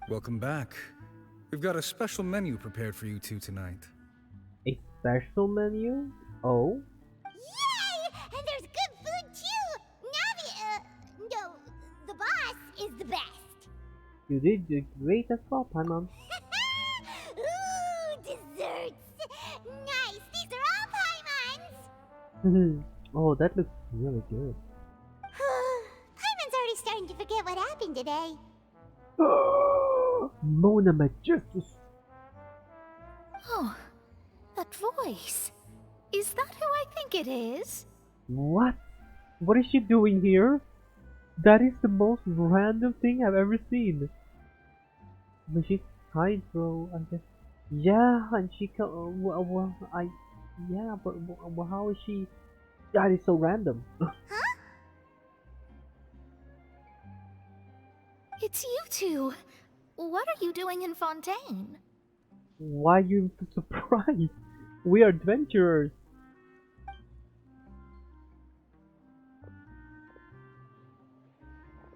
Welcome back. We've got a special menu prepared for you two tonight. A special menu? Oh? Yay! And there's good food too! No, the boss is the best. You did do great as well, Paimon. Ooh, desserts! Nice! These are all Paimon's! Oh, that looks really good. Paimon's already starting to forget what happened today. Mona Majestus! Oh, that voice. Is that who I think it is? What? What is she doing here? That is the most random thing I've ever seen. But she's Hydro, I guess. Yeah, and she yeah, but how is she? That is so random. Huh? It's you two. What are you doing in Fontaine? Why are you surprised? We are adventurers.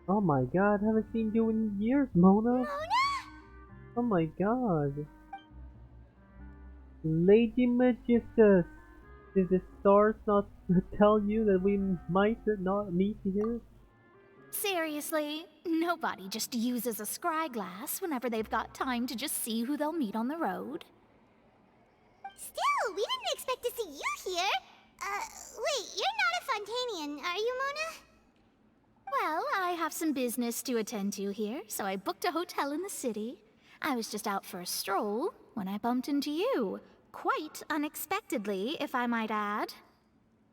Oh my god, haven't seen you in years, Mona. Mona? Oh my god. Lady Magistus, did the stars not tell you that we might not meet here? Seriously, nobody just uses a scry glass whenever they've got time to just see who they'll meet on the road. Still, we didn't expect to see you here. Wait, you're not a Fontanian, are you, Mona? Well, I have some business to attend to here, so I booked a hotel in the city. I was just out for a stroll when I bumped into you. Quite unexpectedly, if I might add.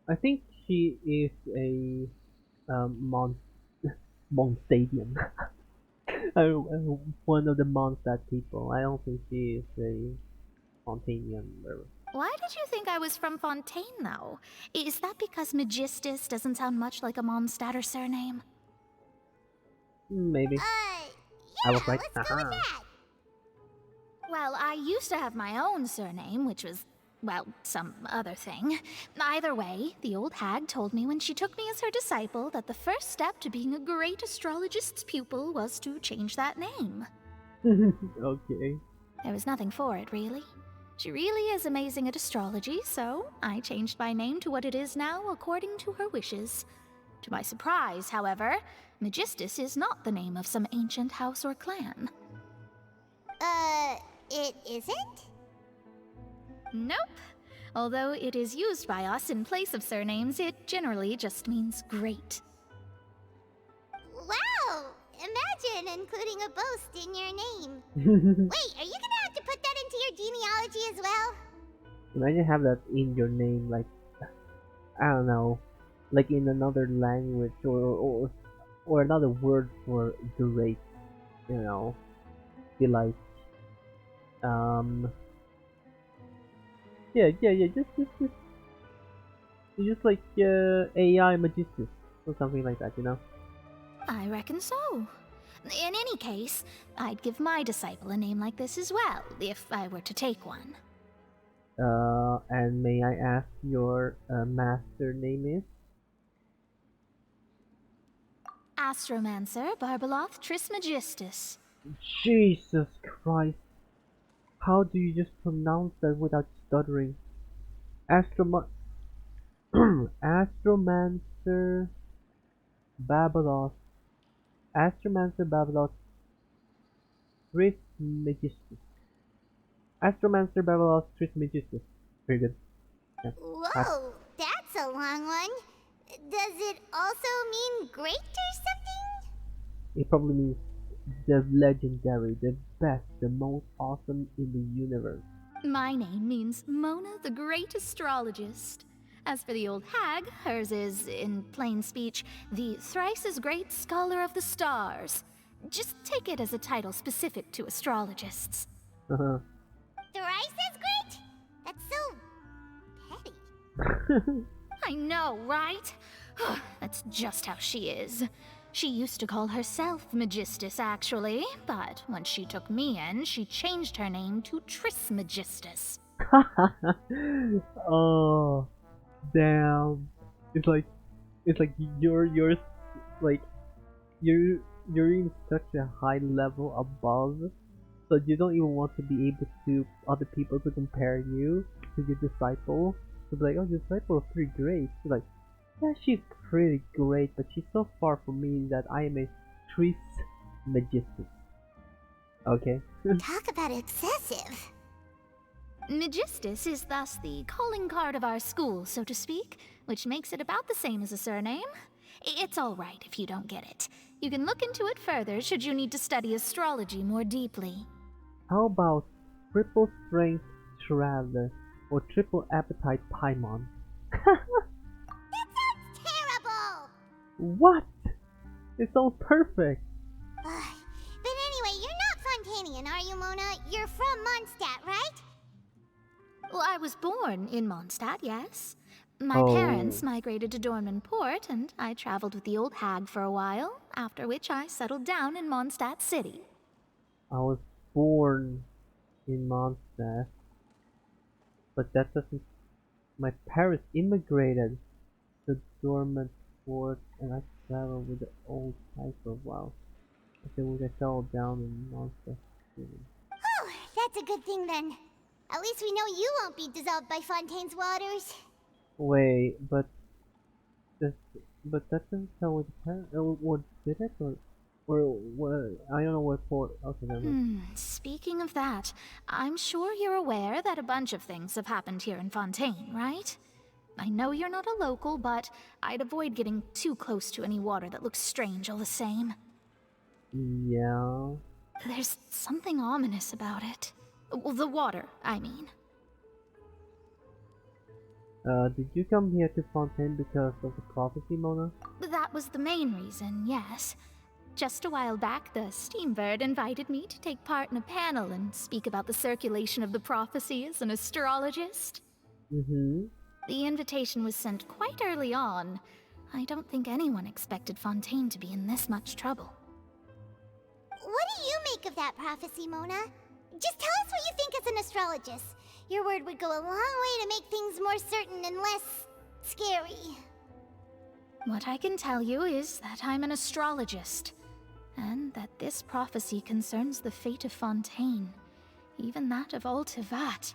I think she is a Monstadian. One of the Mondstadt people. I don't think she is a Fontanian. Why did you think I was from Fontaine, though? Is that because Magistus doesn't sound much like a Mondstadter surname? Maybe. Yeah, I was right. let's go with that. Well, I used to have my own surname, which was, well, some other thing. Either way, the old hag told me when she took me as her disciple that the first step to being a great astrologist's pupil was to change that name. Okay. There was nothing for it, really. She really is amazing at astrology, so I changed my name to what it is now according to her wishes. To my surprise, however, Magistus is not the name of some ancient house or clan. It isn't? Nope. Although it is used by us in place of surnames, it generally just means great. Wow! Imagine including a boast in your name. Wait, are you gonna have to put that into your genealogy as well? Imagine have that in your name, like I don't know, like in another language or another word for great. You know, be like yeah, just like AI Magistus or something like that, you know. I reckon so. In any case, I'd give my disciple a name like this as well, if I were to take one. And may I ask your master name is? Astromancer Barbeloth Trismegistus. Jesus Christ! How do you just pronounce that without stuttering? Astroma Astromancer Babeloth. Astromancer Babeloth Trismegistus. Astromancer Babeloth Trismegistus. Very good. Yeah. Whoa, that's a long one. Does it also mean great or something? It probably means the legendary, the best, the most awesome in the universe. My name means Mona the Great Astrologist. As for the old hag, hers is, in plain speech, the thrice as great Scholar of the Stars. Just take it as a title specific to astrologists. Uh-huh. Thrice as great? That's so petty. I know, right? That's just how she is. She used to call herself Magistus, actually, but when she took me in, she changed her name to Trismegistus. Oh, damn! It's like you're like you're you're in such a high level above, so you don't even want to be able to other people to compare you to your disciple. To be like, oh, your disciple is pretty great. You're like, yeah, she's pretty great, but she's so far from me that I am a Tris Magistus. Okay. Talk about excessive. Magistus is thus the calling card of our school, so to speak, which makes it about the same as a surname. It's all right if you don't get it. You can look into it further should you need to study astrology more deeply. How about triple strength Traveler or triple appetite Paimon? That sounds terrible! What? It's all perfect. Ugh. But anyway, you're not Fontanian, are you, Mona? You're from Mondstadt, right? Well, I was born in Mondstadt, yes. My Oh. parents migrated to Dorman Port, and I traveled with the old hag for a while, after which I settled down in Mondstadt City. I was born in Mondstadt, but that doesn't. My parents immigrated to Dormant Port, and I traveled with the old hag for a while. Until we settled down in Mondstadt City. Oh, that's a good thing then. At least we know you won't be dissolved by Fontaine's waters. Wait, but this, but that doesn't tell what the parent, or did it, or what? I don't know what for. Okay, never mind. Speaking of that, I'm sure you're aware that a bunch of things have happened here in Fontaine, right? I know you're not a local, but I'd avoid getting too close to any water that looks strange all the same. Yeah. There's something ominous about it. Well, the water, I mean. Did you come here to Fontaine because of the prophecy, Mona? That was the main reason, yes. Just a while back, the Steambird invited me to take part in a panel and speak about the circulation of the prophecy as an astrologist. Mm-hmm. The invitation was sent quite early on. I don't think anyone expected Fontaine to be in this much trouble. What do you make of that prophecy, Mona? Just tell us what you think as an astrologist. Your word would go a long way to make things more certain and less scary. What I can tell you is that I'm an astrologist, and that this prophecy concerns the fate of Fontaine, even that of Altivat.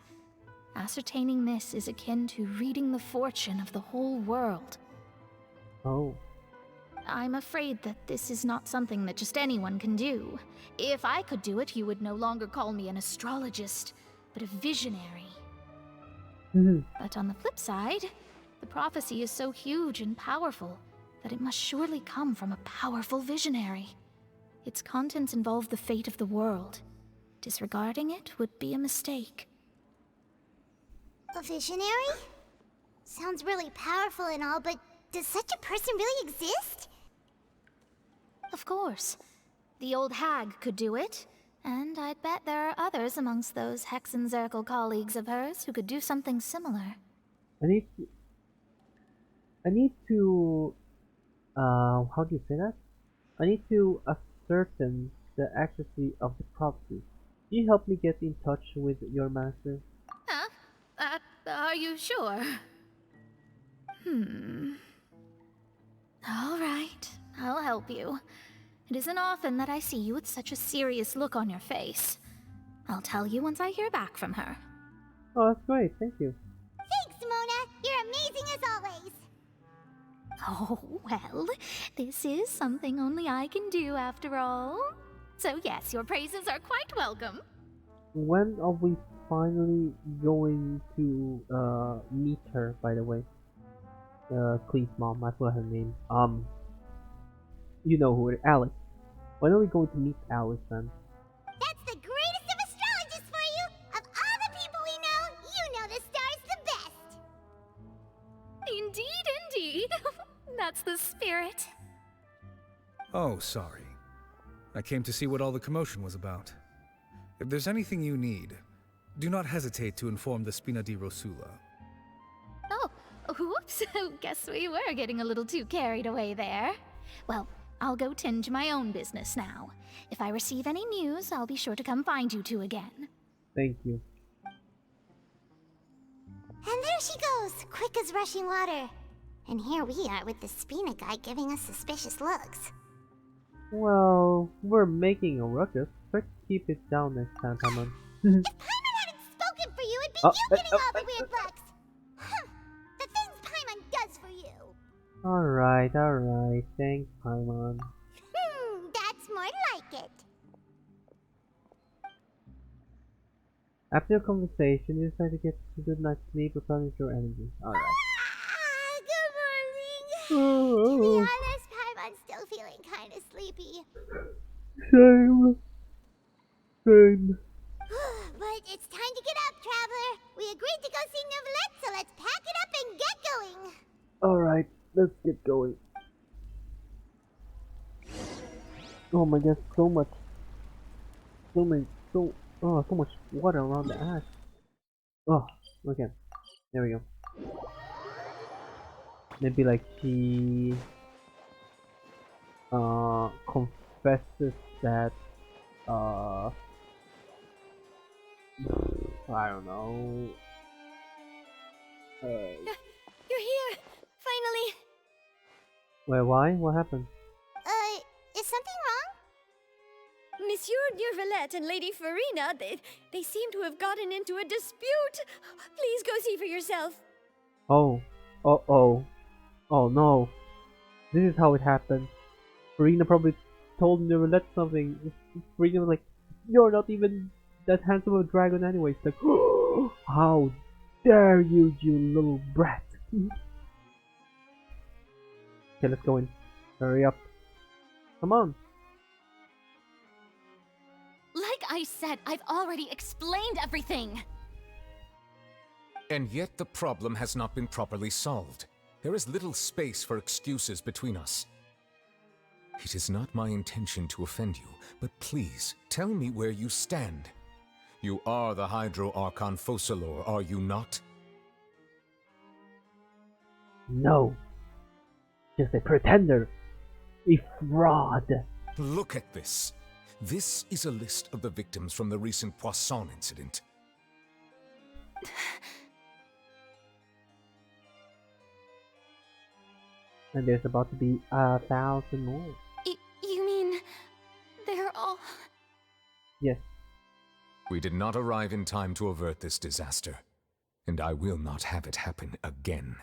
Ascertaining this is akin to reading the fortune of the whole world. Oh. I'm afraid that this is not something that just anyone can do. If I could do it, you would no longer call me an astrologist, but a visionary. But on the flip side, the prophecy is so huge and powerful that it must surely come from a powerful visionary. Its contents involve the fate of the world. Disregarding it would be a mistake. A visionary? Sounds really powerful and all, but does such a person really exist? Of course. The old hag could do it, and I'd bet there are others amongst those Hexenzirkel colleagues of hers who could do something similar. I need to, how do you say that? I need to ascertain the accuracy of the prophecy. Can you help me get in touch with your master? Huh? Are you sure? All right, I'll help you. It isn't often that I see you with such a serious look on your face. I'll tell you once I hear back from her. Oh, that's great, thank you. Thanks, Mona. You're amazing as always. Oh, well, this is something only I can do after all. So yes, your praises are quite welcome. When are we finally going to meet her, by the way? Clee's mom, I forgot her name. You know who it is, Alice. When are we going to meet Alice then? That's the greatest of astrologists for you! Of all the people we know, you know the star's the best! Indeed, indeed. That's the spirit. Oh, sorry. I came to see what all the commotion was about. If there's anything you need, do not hesitate to inform the Spina di Rosula. Oh, whoops. Guess we were getting a little too carried away there. Well, I'll go tend to my own business now. If I receive any news, I'll be sure to come find you two again. Thank you. And there she goes, quick as rushing water. And here we are with the Spina guy giving us suspicious looks. Well, we're making a ruckus. Let's keep it down next time, Paimon. If Paimon hadn't spoken for you, it'd be Oh, you getting all the weird looks. Huh. The things Paimon does for you. alright. Thanks, Paimon. That's more like it. After your conversation, you decide to get a good night's sleep, replenish your energy. Alright. Good morning. To be Oh, honest, Paimon's still feeling kind of sleepy. same. But it's time to get up, Traveler. We agreed to go see Neuvillette, so let's pack it up and get going. Alright, let's get going. Oh my god, so much water around the ash. Oh, okay. There we go. Maybe like she confesses that I don't know. You're here, finally. Wait, why? What happened? Is something wrong? Monsieur Neuvillette and Lady Farina, they seem to have gotten into a dispute. Please go see for yourself. Oh. Oh no. This is how it happened. Farina probably told Neuvillette something. Farina was like, "You're not even that handsome of a dragon anyway." It's like, "Oh, how dare you, you little brat." Okay, let's go in. Hurry up. Come on. Like I said, I've already explained everything. And yet the problem has not been properly solved. There is little space for excuses between us. It is not my intention to offend you, but please, tell me where you stand. You are the Hydro Archon Focalors, are you not? No. Just a pretender. A fraud. Look at this. This is a list of the victims from the recent Poisson incident. And there's about to be 1,000 more. You mean they're all... Yes. We did not arrive in time to avert this disaster, and I will not have it happen again.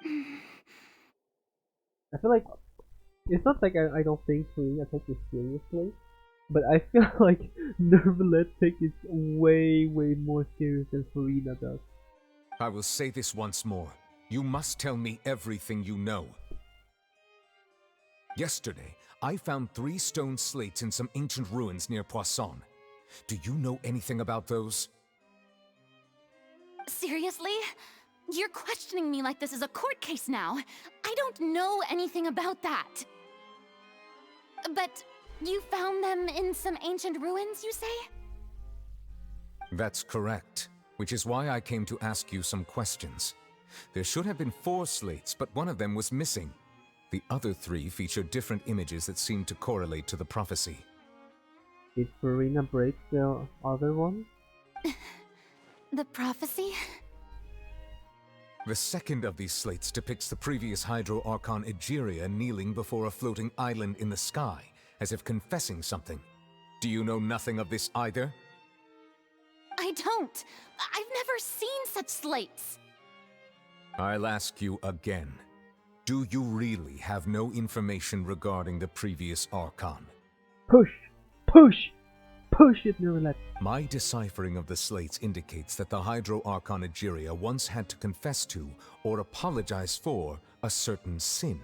I feel like it's not like I don't think Farina takes it seriously, but I feel like Neuvillette takes it way more serious than Farina does. I will say this once more. You must tell me everything you know. Yesterday, I found 3 stone slates in some ancient ruins near Poisson. Do you know anything about those? Seriously? You're questioning me like this is a court case now. I don't know anything about that. But you found them in some ancient ruins, you say? That's correct, which is why I came to ask you some questions. There should have been 4 slates, but one of them was missing. The other 3 feature different images that seem to correlate to the prophecy. Did Farina break the other one? The prophecy? The second of these slates depicts the previous Hydro Archon Egeria kneeling before a floating island in the sky, as if confessing something. Do you know nothing of this either? I don't. I've never seen such slates. I'll ask you again. Do you really have no information regarding the previous Archon? Push it, Neuvillette. My deciphering of the slates indicates that the Hydro Archon Egeria once had to confess to, or apologize for, a certain sin.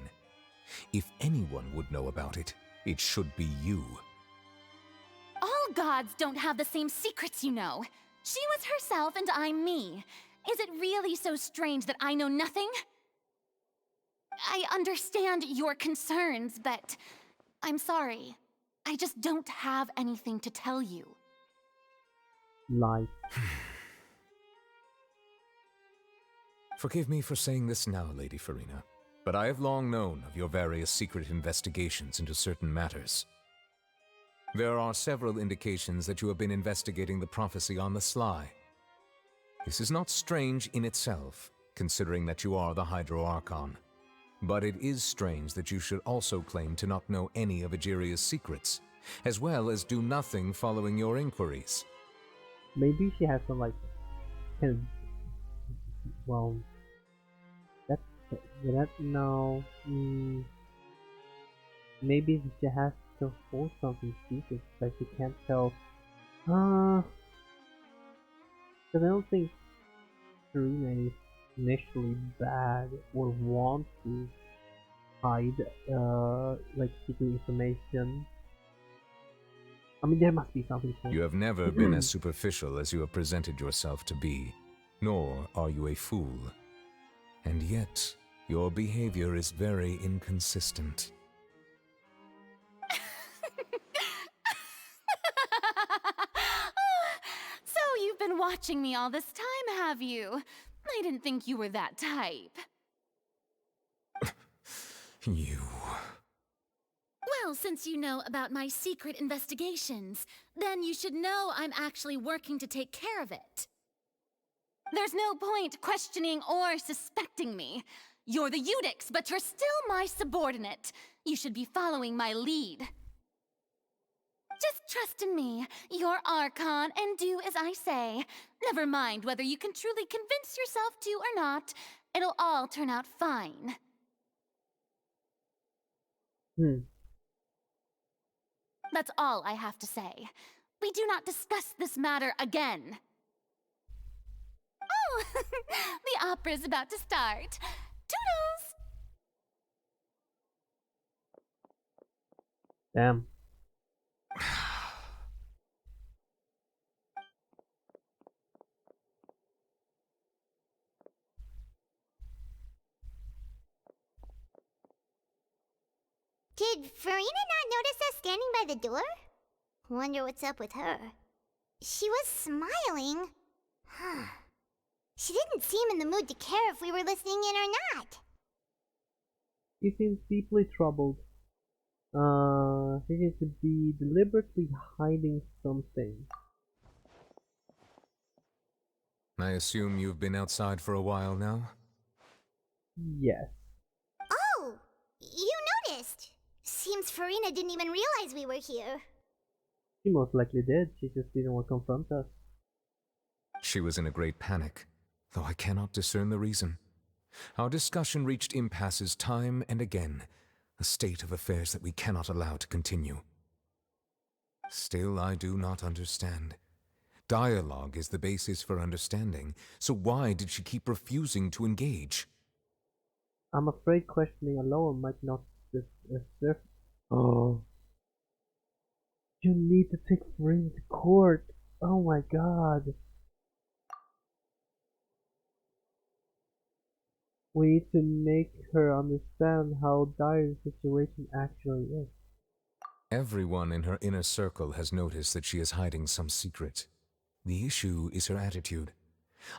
If anyone would know about it, it should be you. All gods don't have the same secrets, you know. She was herself and I'm me. Is it really so strange that I know nothing? I understand your concerns, but I'm sorry. I just don't have anything to tell you. Lies. Forgive me for saying this now, Lady Farina, but I have long known of your various secret investigations into certain matters. There are several indications that you have been investigating the prophecy on the sly. This is not strange in itself, considering that you are the Hydro Archon. But it is strange that you should also claim to not know any of Egeria's secrets, as well as do nothing following your inquiries. Maybe she has some, like, kind of, well, that no. Maybe she has to hold something secret, but she can't tell. Because I don't think Serena is initially bad or want to hide like secret information. I mean, there must be something. You have never been as superficial as you have presented yourself to be, nor are you a fool. And yet, your behavior is very inconsistent. So you've been watching me all this time, have you? I didn't think you were that type. You... Well, since you know about my secret investigations, then you should know I'm actually working to take care of it. There's no point questioning or suspecting me. You're the Eudix, but you're still my subordinate. You should be following my lead. Just trust in me, your Archon, and do as I say. Never mind whether you can truly convince yourself to or not. It'll all turn out fine. That's all I have to say. We do not discuss this matter again. Oh, the opera's about to start. Toodles! Damn. Did Farina not notice us standing by the door? Wonder what's up with her. She was smiling. Huh. She didn't seem in the mood to care if we were listening in or not. She seems deeply troubled. She seems to be deliberately hiding something. I assume you've been outside for a while now? Yes. Oh, you noticed. Seems Farina didn't even realize we were here. She most likely did. She just didn't want to confront us. She was in a great panic, though I cannot discern the reason. Our discussion reached impasses time and again, a state of affairs that we cannot allow to continue. Still, I do not understand. Dialogue is the basis for understanding, so why did she keep refusing to engage? I'm afraid questioning alone might not serve. Oh. You need to take Farina to court. Oh my god. We need to make her understand how dire the situation actually is. Everyone in her inner circle has noticed that she is hiding some secret. The issue is her attitude.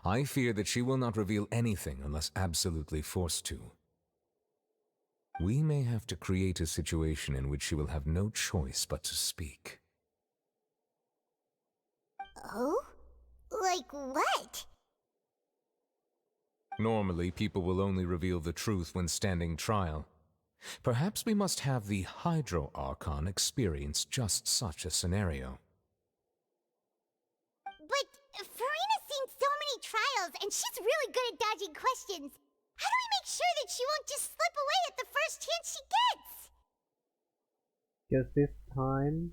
I fear that she will not reveal anything unless absolutely forced to. We may have to create a situation in which she will have no choice but to speak. Oh? Like what? Normally, people will only reveal the truth when standing trial. Perhaps we must have the Hydro Archon experience just such a scenario. But Farina's seen so many trials, and she's really good at dodging questions. How do we make sure that she won't just slip away at the first chance she gets? Because this time,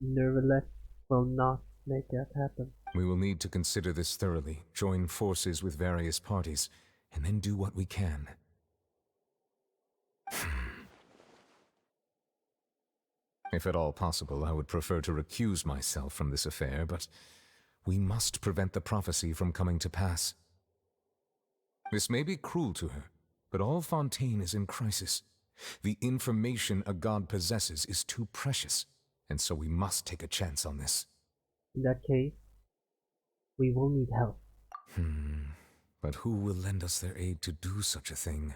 Nervalet will not make that happen. We will need to consider this thoroughly, join forces with various parties, and then do what we can. If at all possible, I would prefer to recuse myself from this affair, but we must prevent the prophecy from coming to pass. This may be cruel to her, but all Fontaine is in crisis. The information a god possesses is too precious, and so we must take a chance on this. In that case, we will need help. But who will lend us their aid to do such a thing?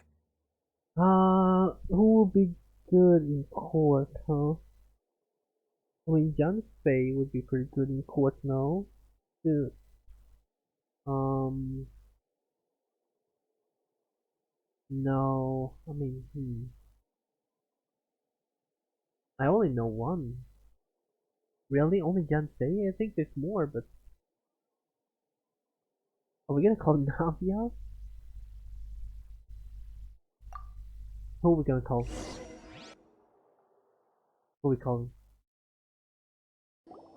Who will be good in court, huh? I mean, Jan Fei would be pretty good in court now. Yeah. No, I mean, I only know one. Really? Only Jansei? I think there's more, but are we gonna call Navia? Who are we gonna call? Who are we calling?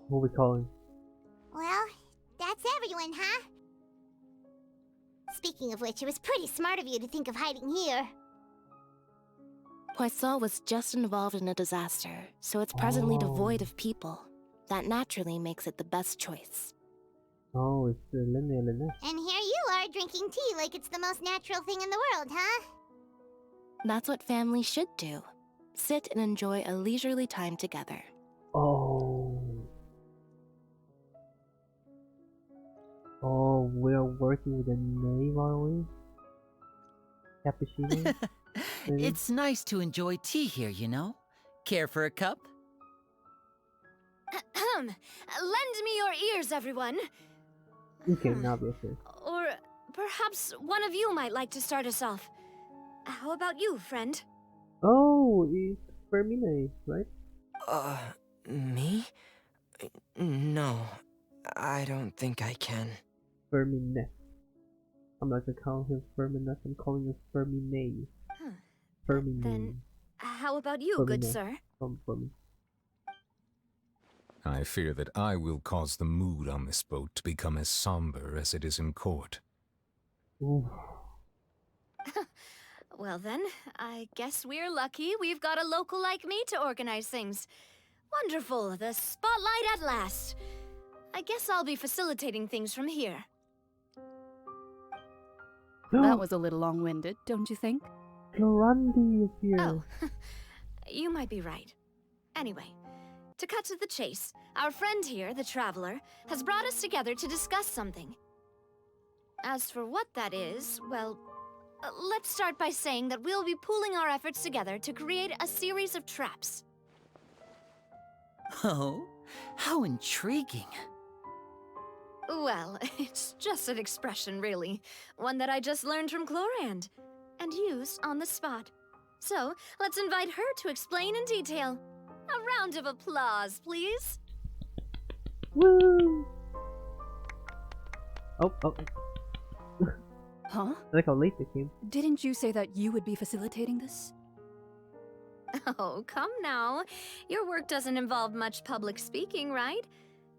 Who are we calling? Well, that's everyone, huh? Speaking of which, it was pretty smart of you to think of hiding here. Poisson was just involved in a disaster, so it's presently devoid Oh. of people. That naturally makes it the best choice. Oh, it's Lene. And here you are drinking tea like it's the most natural thing in the world, huh? That's what families should do. Sit and enjoy a leisurely time together. Oh. Oh, we're working with a knave, are we? Cappuccino? Maybe? It's nice to enjoy tea here, you know? Care for a cup? Lend me your ears, everyone. Okay, Navia, sure. Or perhaps one of you might like to start us off. How about you, friend? Oh, it's Fermine, right? Me? No, I don't think I can. Fermine. I'm not gonna call him Fermine, I'm calling him Fermine. Huh. Fermine. Then, how about you, good Fermine. sir? For me. I fear that I will cause the mood on this boat to become as somber as it is in court. Ooh. Well then, I guess we're lucky we've got a local like me to organize things. Wonderful, the spotlight at last. I guess I'll be facilitating things from here. That was a little long-winded, don't you think? Clorandi is here. Oh, you might be right. Anyway, to cut to the chase, our friend here, the Traveler, has brought us together to discuss something. As for what that is, well, let's start by saying that we'll be pooling our efforts together to create a series of traps. Oh, how intriguing. Well, it's just an expression, really. One that I just learned from Clorand, and used on the spot. So, let's invite her to explain in detail. A round of applause, please. Woo! Oh. Huh? I like how late they came. Didn't you say that you would be facilitating this? Oh, come now. Your work doesn't involve much public speaking, right?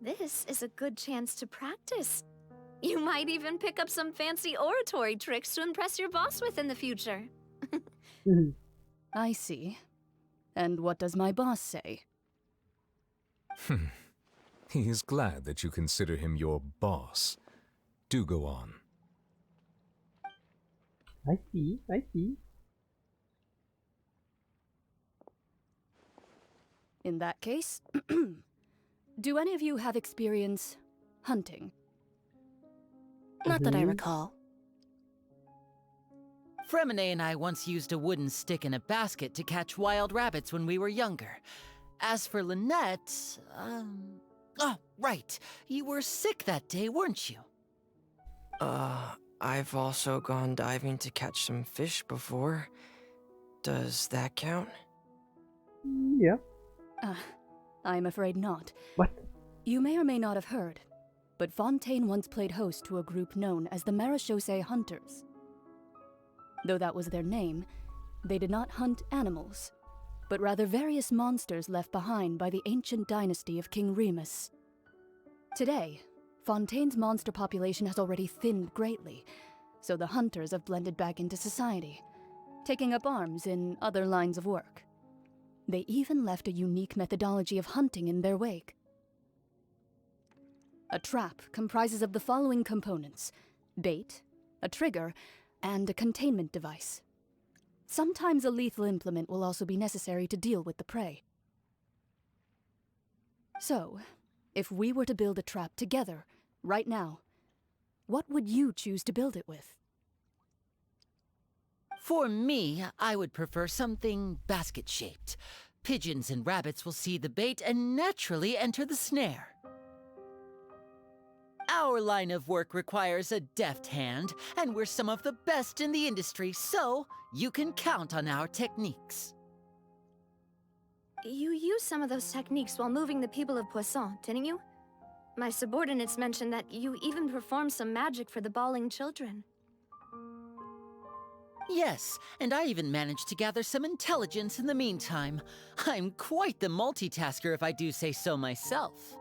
This is a good chance to practice. You might even pick up some fancy oratory tricks to impress your boss with in the future. I see. And what does my boss say? He is glad that you consider him your boss. Do go on. I see. In that case, do any of you have experience hunting? Not that I recall. Fremine and I once used a wooden stick in a basket to catch wild rabbits when we were younger. As for Lynette, oh, right. You were sick that day, weren't you? I've also gone diving to catch some fish before. Does that count? Yeah. I'm afraid not. What? You may or may not have heard, but Fontaine once played host to a group known as the Marechaussee Hunters. Though that was their name, they did not hunt animals, but rather various monsters left behind by the ancient dynasty of King Remus. Today, Fontaine's monster population has already thinned greatly, so the hunters have blended back into society, taking up arms in other lines of work. They even left a unique methodology of hunting in their wake. A trap comprises of the following components: bait, a trigger, and a containment device. Sometimes a lethal implement will also be necessary to deal with the prey. So, if we were to build a trap together, right now, what would you choose to build it with? For me, I would prefer something basket-shaped. Pigeons and rabbits will see the bait and naturally enter the snare. Our line of work requires a deft hand, and we're some of the best in the industry, so you can count on our techniques. You used some of those techniques while moving the people of Poisson, didn't you? My subordinates mentioned that you even performed some magic for the bawling children. Yes, and I even managed to gather some intelligence in the meantime. I'm quite the multitasker if I do say so myself.